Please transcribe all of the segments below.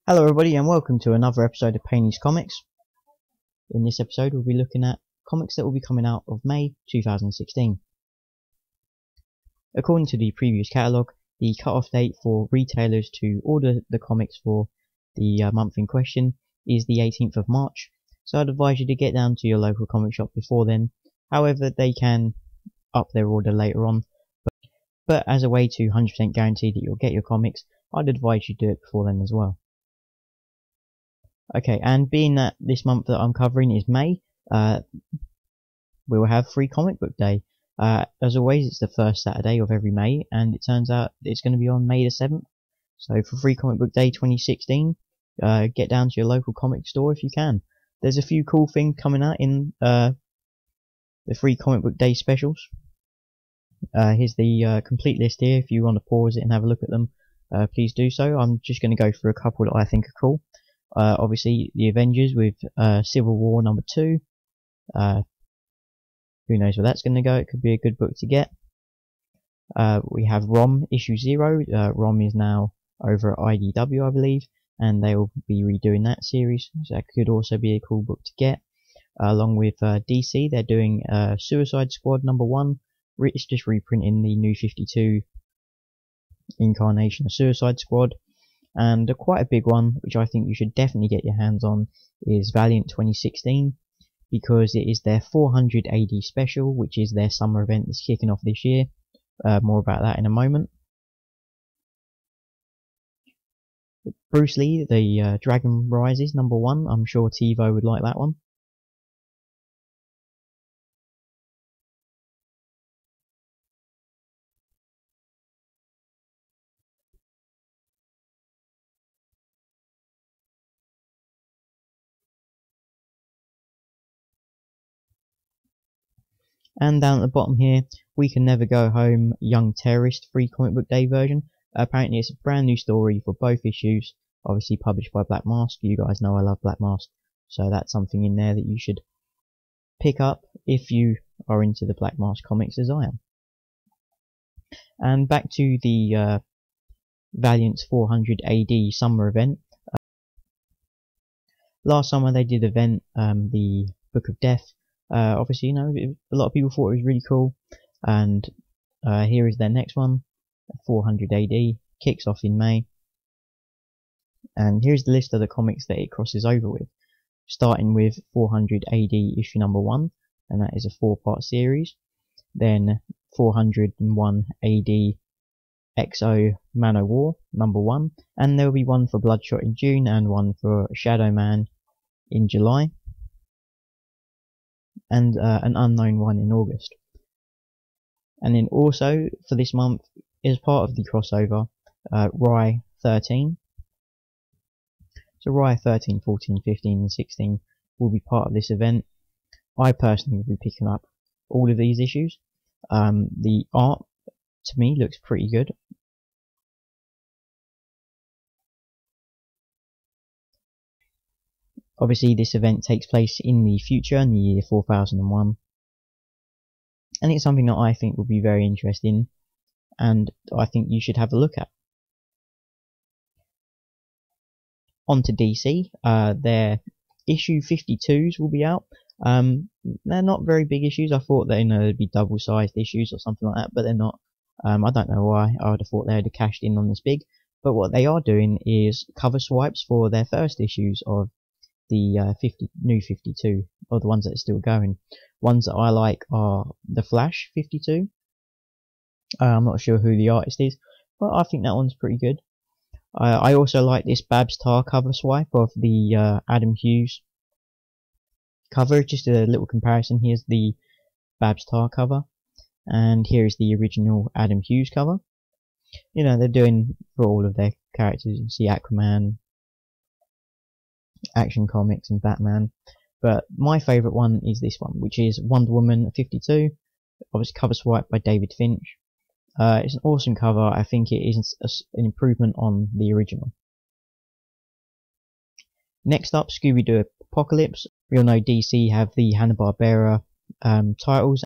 Hello everybody and welcome to another episode of Paine's Comics. In this episode we'll be looking at comics that will be coming out of May 2016. According to the previous catalogue, the cut-off date for retailers to order the comics for the month in question is the 18th of March, so I'd advise you to get down to your local comic shop before then. However, they can up their order later on, but as a way to 100% guarantee that you'll get your comics, I'd advise you do it before then as well. Okay, and being that this month that I'm covering is May, we will have Free Comic Book Day. As always, it's the first Saturday of every May, and it turns out it's going to be on May the 7th. So for Free Comic Book Day 2016, get down to your local comic store if you can. There's a few cool things coming out in the Free Comic Book Day specials. Here's the complete list here. If you want to pause it and have a look at them, please do so. I'm just going to go through a couple that I think are cool. Obviously the Avengers with Civil War #2. Who knows where that's going to go? It could be a good book to get. We have ROM issue 0. ROM is now over at IDW, I believe, and they will be redoing that series, so that could also be a cool book to get. Along with DC, they're doing Suicide Squad #1. It's just reprinting the New 52 incarnation of Suicide Squad. And quite a big one, which I think you should definitely get your hands on, is Valiant 2016, because it is their 400 AD special, which is their summer event that's kicking off this year. More about that in a moment. Bruce Lee, the Dragon Rises #1. I'm sure TiVo would like that one. And down at the bottom here, We Can Never Go Home, Young Terrorist Free Comic Book Day version. Apparently it's a brand new story for both issues, obviously published by Black Mask. You guys know I love Black Mask, so that's something in there that you should pick up if you are into the Black Mask comics as I am. And back to the Valiant's 400 AD summer event. Last summer they did event the Book of Death. Obviously, you know, a lot of people thought it was really cool, and here is their next one, 400 AD, kicks off in May. And here's the list of the comics that it crosses over with, starting with 400 AD issue #1, and that is a 4-part series. Then 401 AD XO Man O' War #1, and there will be one for Bloodshot in June and one for Shadow Man in July, and an unknown one in August. And then also for this month, as part of the crossover, Rye 13. So Rye 13, 14, 15 and 16 will be part of this event. I personally will be picking up all of these issues. The art to me looks pretty good. Obviously this event takes place in the future, in the year 4001, and it's something that I think will be very interesting, and I think you should have a look at. On to DC, their issue 52s will be out. They're not very big issues. I thought they'd be double-sized issues or something like that, but they're not. I don't know why. I would have thought they'd have cashed in on this big, but what they are doing is cover swipes for their first issues of the new 52, or the ones that are still going. Ones that I like are the Flash 52. I'm not sure who the artist is, but I think that one's pretty good. I also like this Babs Tarr cover swipe of the Adam Hughes cover. Just a little comparison. Here's the Babs Tarr cover, and here is the original Adam Hughes cover. You know, they're doing for all of their characters. You can see Aquaman, Action Comics and Batman, but my favourite one is this one, which is Wonder Woman 52, obviously cover swipe by David Finch. It's an awesome cover. I think it is an improvement on the original. Next up, Scooby-Doo Apocalypse. We all know DC have the Hanna-Barbera titles,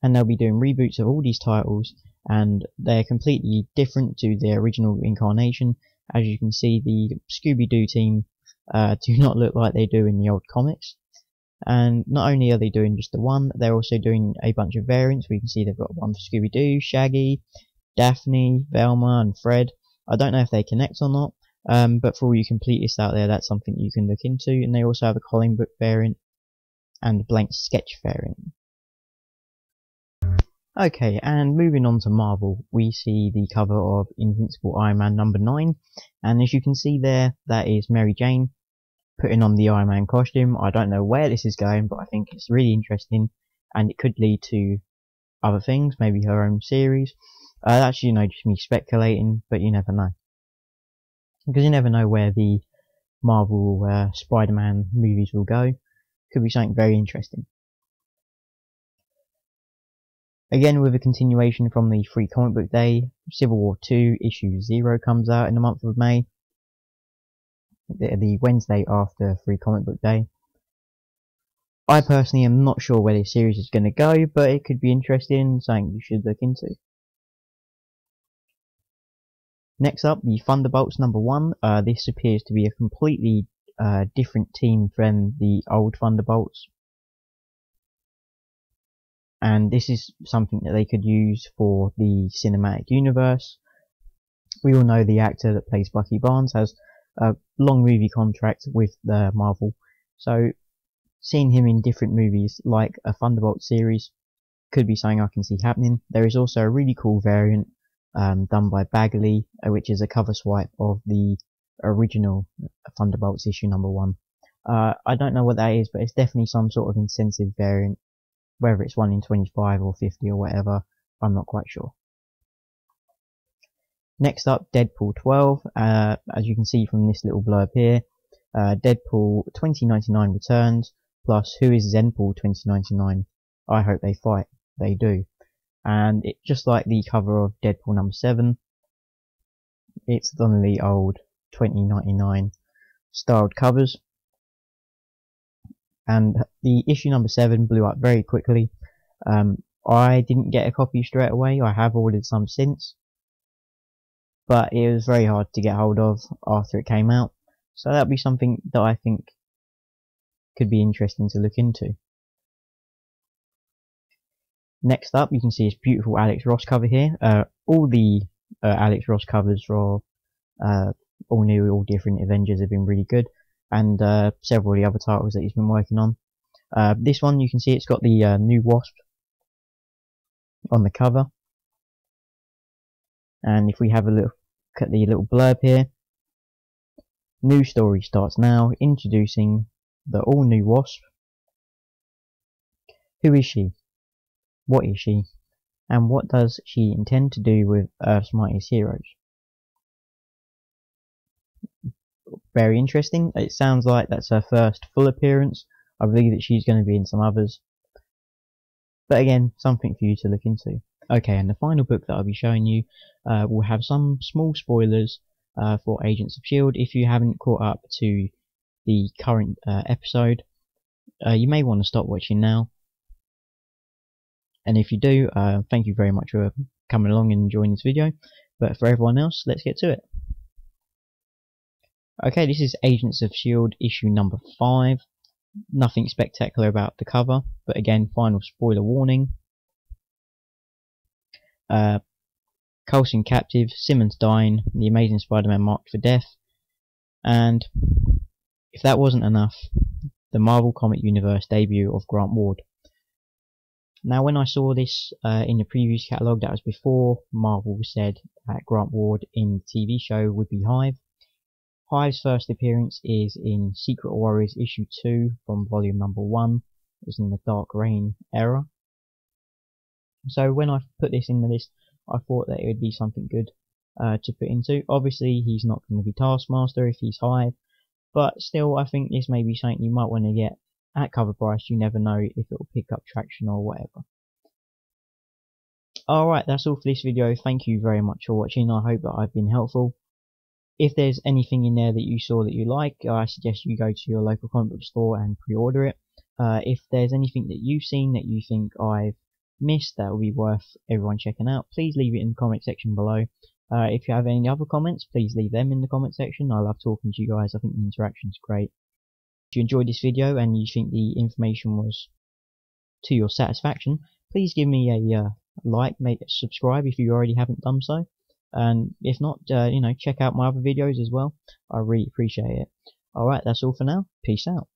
and they'll be doing reboots of all these titles, and they're completely different to their original incarnation, As you can see, the Scooby-Doo team do not look like they do in the old comics. And not only are they doing just the one, they're also doing a bunch of variants. We can see they've got one for Scooby-Doo, Shaggy, Daphne, Velma, and Fred. I don't know if they connect or not, but for all you completists out there, that's something you can look into. And they also have a coloring book variant and a blank sketch variant. Okay, and moving on to Marvel, we see the cover of Invincible Iron Man number 9, and as you can see there, that is Mary Jane putting on the Iron Man costume. I don't know where this is going, but I think it's really interesting, and it could lead to other things, maybe her own series. That's, just me speculating, but you never know. Because you never know where the Marvel Spider-Man movies will go. Could be something very interesting. Again, with a continuation from the Free Comic Book Day, Civil War 2 issue 0 comes out in the month of May. The Wednesday after Free Comic Book Day. I personally am not sure where this series is going to go, but it could be interesting, something you should look into. Next up, the Thunderbolts number 1. This appears to be a completely different team than the old Thunderbolts. And this is something that they could use for the cinematic universe. We all know the actor that plays Bucky Barnes has a long movie contract with the Marvel, so seeing him in different movies like a Thunderbolt series could be something I can see happening. There is also a really cool variant done by Bagley, which is a cover swipe of the original Thunderbolts issue number 1. I don't know what that is, but it's definitely some sort of incentive variant. Whether it's 1 in 25 or 50 or whatever, I'm not quite sure. Next up, Deadpool 12. As you can see from this little blurb here, Deadpool 2099 returns, plus Who is Zenpool 2099? I hope they fight. They do. And it, just like the cover of Deadpool number 7, it's on the old 2099 styled covers. And the issue number 7 blew up very quickly. I didn't get a copy straight away. I have ordered some since, but it was very hard to get hold of after it came out. So that'll be something that I think could be interesting to look into. Next up, you can see this beautiful Alex Ross cover here. All the Alex Ross covers for all new, all different Avengers have been really good. And several of the other titles that he's been working on. This one, you can see it's got the new Wasp on the cover. And if we have a look at the little blurb here, new story starts now, introducing the all-new Wasp. Who is she? What is she? And what does she intend to do with Earth's mightiest heroes? Very interesting. It sounds like that's her first full appearance. I believe that she's going to be in some others. But again, something for you to look into. Okay, and the final book that I'll be showing you will have some small spoilers for Agents of S.H.I.E.L.D. If you haven't caught up to the current episode, you may want to stop watching now. And if you do, thank you very much for coming along and enjoying this video. But for everyone else, let's get to it. Okay, this is Agents of S.H.I.E.L.D. issue number 5. Nothing spectacular about the cover, but again, final spoiler warning. Coulson captive, Simmons dying, the Amazing Spider-Man marked for death, and if that wasn't enough, the Marvel Comic Universe debut of Grant Ward. Now, when I saw this in the previous catalogue, that was before Marvel said that Grant Ward in the TV show would be Hive. Hive's first appearance is in Secret Warriors issue 2 from volume number 1. It was in the Dark Reign era. So when I put this in the list, I thought that it would be something good to put into. Obviously, he's not going to be Taskmaster if he's Hive, but still, I think this may be something you might want to get at cover price. You never know if it will pick up traction or whatever. Alright, that's all for this video. Thank you very much for watching. I hope that I've been helpful. If there's anything in there that you saw that you like, I suggest you go to your local comic book store and pre-order it. If there's anything that you've seen that you think I've missed that will be worth everyone checking out, please leave it in the comment section below. If you have any other comments, please leave them in the comment section. I love talking to you guys. I think the interaction's great. If you enjoyed this video and you think the information was to your satisfaction, please give me a like, subscribe if you already haven't done so, and if not, check out my other videos as well. I really appreciate it. Alright, that's all for now. Peace out.